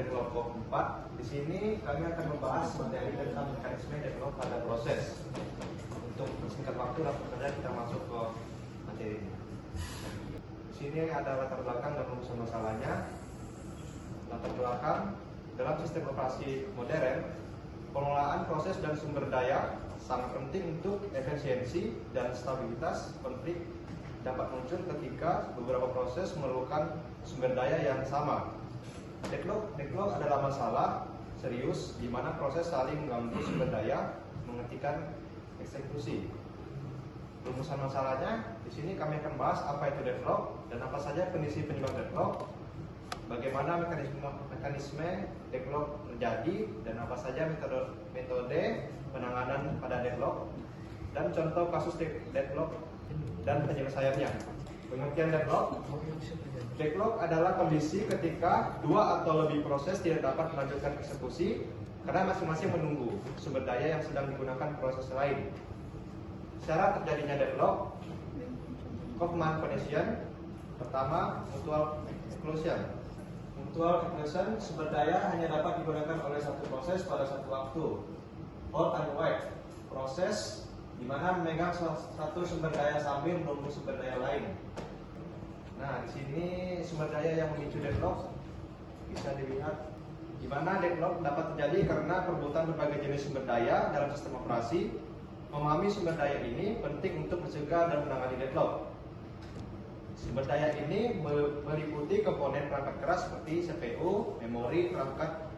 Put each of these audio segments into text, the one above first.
kelompok 4. Di sini kami akan membahas materi tentang mekanisme deadlock pada proses. Untuk persingkat waktu, langsung saja kita masuk ke materi ini. Di sini ada latar belakang dan rumusan masalahnya. Latar belakang, dalam sistem operasi modern, pengelolaan proses dan sumber daya sangat penting untuk efisiensi dan stabilitas. Konflik dapat muncul ketika beberapa proses memerlukan sumber daya yang sama. Deadlock adalah masalah serius di mana proses saling mengganggu sumber daya menghentikan eksekusi. Rumusan masalahnya di sini kami akan bahas apa itu deadlock dan apa saja kondisi penyebab deadlock, bagaimana mekanisme deadlock terjadi dan apa saja metode penanganan pada deadlock, dan contoh kasus deadlock dan penyelesaiannya. Pengertian deadlock adalah kondisi ketika dua atau lebih proses tidak dapat melanjutkan eksekusi karena masing-masing menunggu sumber daya yang sedang digunakan proses lain. Syarat terjadinya deadlock: Kaufman condition. Pertama, mutual exclusion. Mutual exclusion, sumber daya hanya dapat digunakan oleh satu proses pada satu waktu. Hold and wait, proses di mana memegang satu sumber daya sambil menunggu sumber daya lain. Nah, di sini sumber daya yang memicu deadlock bisa dilihat di mana deadlock dapat terjadi karena perebutan berbagai jenis sumber daya dalam sistem operasi. Memahami sumber daya ini penting untuk mencegah dan menangani deadlock. Sumber daya ini meliputi komponen perangkat keras seperti CPU, memori, perangkat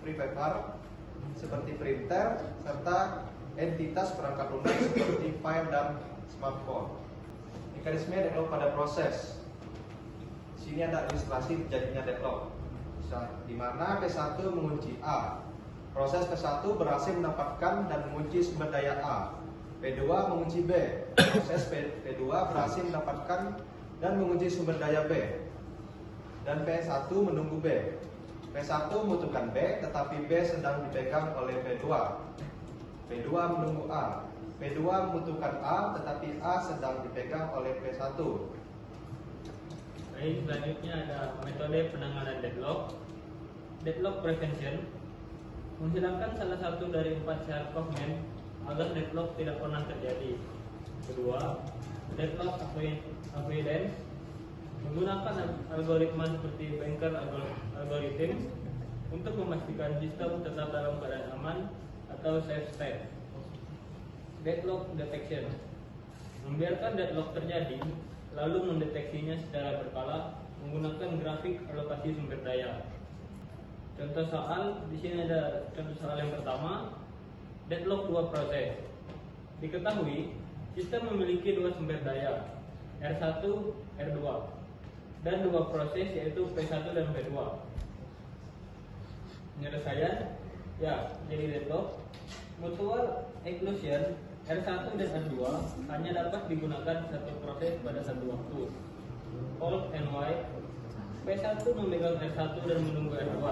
prefab seperti printer, serta entitas perangkat lunak seperti file dan smartphone. Mekanisme deadlock pada proses. Di sini ada ilustrasi terjadinya deadlock, di mana P1 mengunci A. Proses P1 berhasil mendapatkan dan mengunci sumber daya A. P2 mengunci B. Proses P2 berhasil mendapatkan dan mengunci sumber daya B. Dan P1 menunggu B. P1 membutuhkan B, tetapi B sedang dipegang oleh P2. P2 menunggu A. P2 membutuhkan A, tetapi A sedang dipegang oleh P1. Baik, selanjutnya ada metode penanganan deadlock. Deadlock prevention menghilangkan salah satu dari 4 syarat Kaufman agar deadlock tidak pernah terjadi. Kedua, deadlock avoidance menggunakan algoritma seperti Banker algorithm untuk memastikan sistem tetap dalam keadaan aman atau safe state. Deadlock detection membiarkan deadlock terjadi lalu mendeteksinya secara berkala menggunakan grafik alokasi sumber daya. Contoh soal di sini ada contoh soal yang pertama, deadlock dua proses. Diketahui sistem memiliki dua sumber daya, R1, R2, dan dua proses yaitu P1 dan P2. Penyelesaian, ya, jadi deadlock. Mutual exclusion, R1 dan R2 hanya dapat digunakan satu proses pada satu waktu. Hold and wait, P1 memegang R1 dan menunggu R2.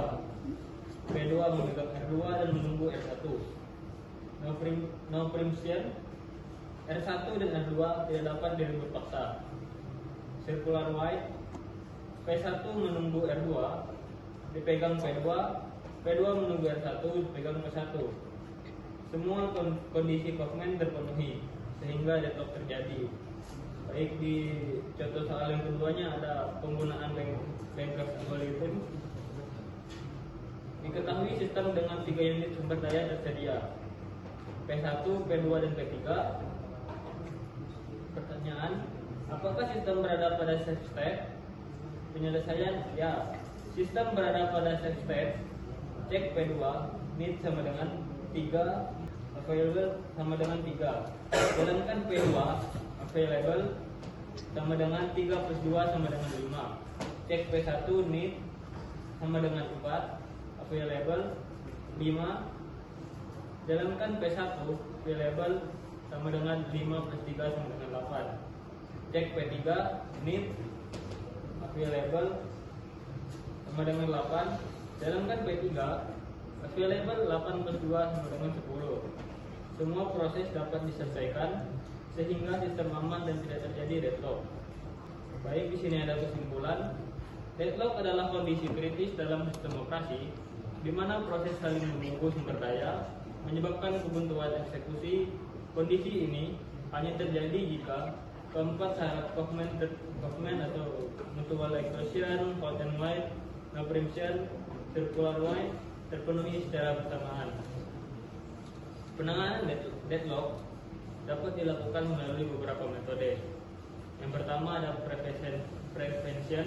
P2 memegang R2 dan menunggu R1. No preemption, R1 dan R2 tidak dapat direnggut paksa. Circular wait, P1 menunggu R2 dipegang P2, P2 menunggu R1 dipegang P1. Semua kondisi Kaufman terpenuhi sehingga deadlock terjadi. Baik, di contoh soal yang keduanya ada penggunaan Banker algorithm. Diketahui sistem dengan 3 unit sumber daya tersedia, P1, P2, dan P3. Pertanyaan, apakah sistem berada pada safe state? Penyelesaian, ya, sistem berada pada safe state. Cek P2, need sama dengan 3, available sama dengan 3. Jalankan P2, available sama dengan 3 plus 2 sama dengan 5. Cek P1, need sama dengan 4, available 5. Jalankan P1, available sama dengan 5 plus 3 sama dengan 8. Cek P3, need available sama dengan 8. Jalankan P3, available 8 plus 2 sama dengan 10. Semua proses dapat diselesaikan sehingga sistem aman dan tidak terjadi deadlock. Baik, di sini ada kesimpulan. Deadlock adalah kondisi kritis dalam sistem operasi di mana proses saling menunggu sumber daya menyebabkan kebuntuan eksekusi. Kondisi ini hanya terjadi jika keempat syarat Kaufman atau mutual exclusion, hot and wide, no preemption, circular wide terpenuhi secara bersamaan. Penanganan deadlock dapat dilakukan melalui beberapa metode. Yang pertama ada prevention,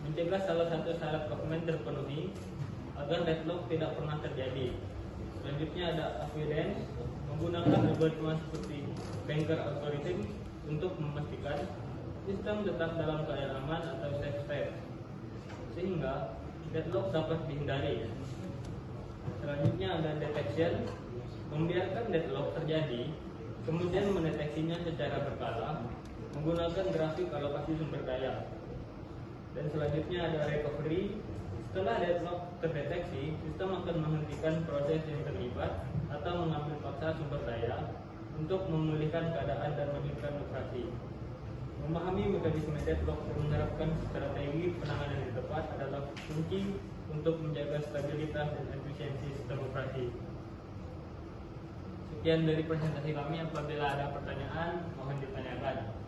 mencegah salah satu syarat Kaufman terpenuhi agar deadlock tidak pernah terjadi. Selanjutnya ada avoidance, menggunakan algoritma seperti banker algorithm untuk memastikan sistem tetap dalam keadaan aman atau safe state sehingga deadlock dapat dihindari. Selanjutnya ada detection, membiarkan deadlock terjadi, kemudian mendeteksinya secara berkala menggunakan grafik alokasi sumber daya. Dan selanjutnya ada recovery. Setelah deadlock terdeteksi, sistem akan menghentikan proses yang terlibat atau mengambil paksa sumber daya untuk memulihkan keadaan dan melanjutkan operasi. Memahami mekanisme deadlock dan menerapkan strategi penanganan yang tepat adalah kunci untuk menjaga stabilitas dan efisiensi sistem operasi. Sekian dari presentasi kami. Apabila ada pertanyaan, mohon ditanyakan.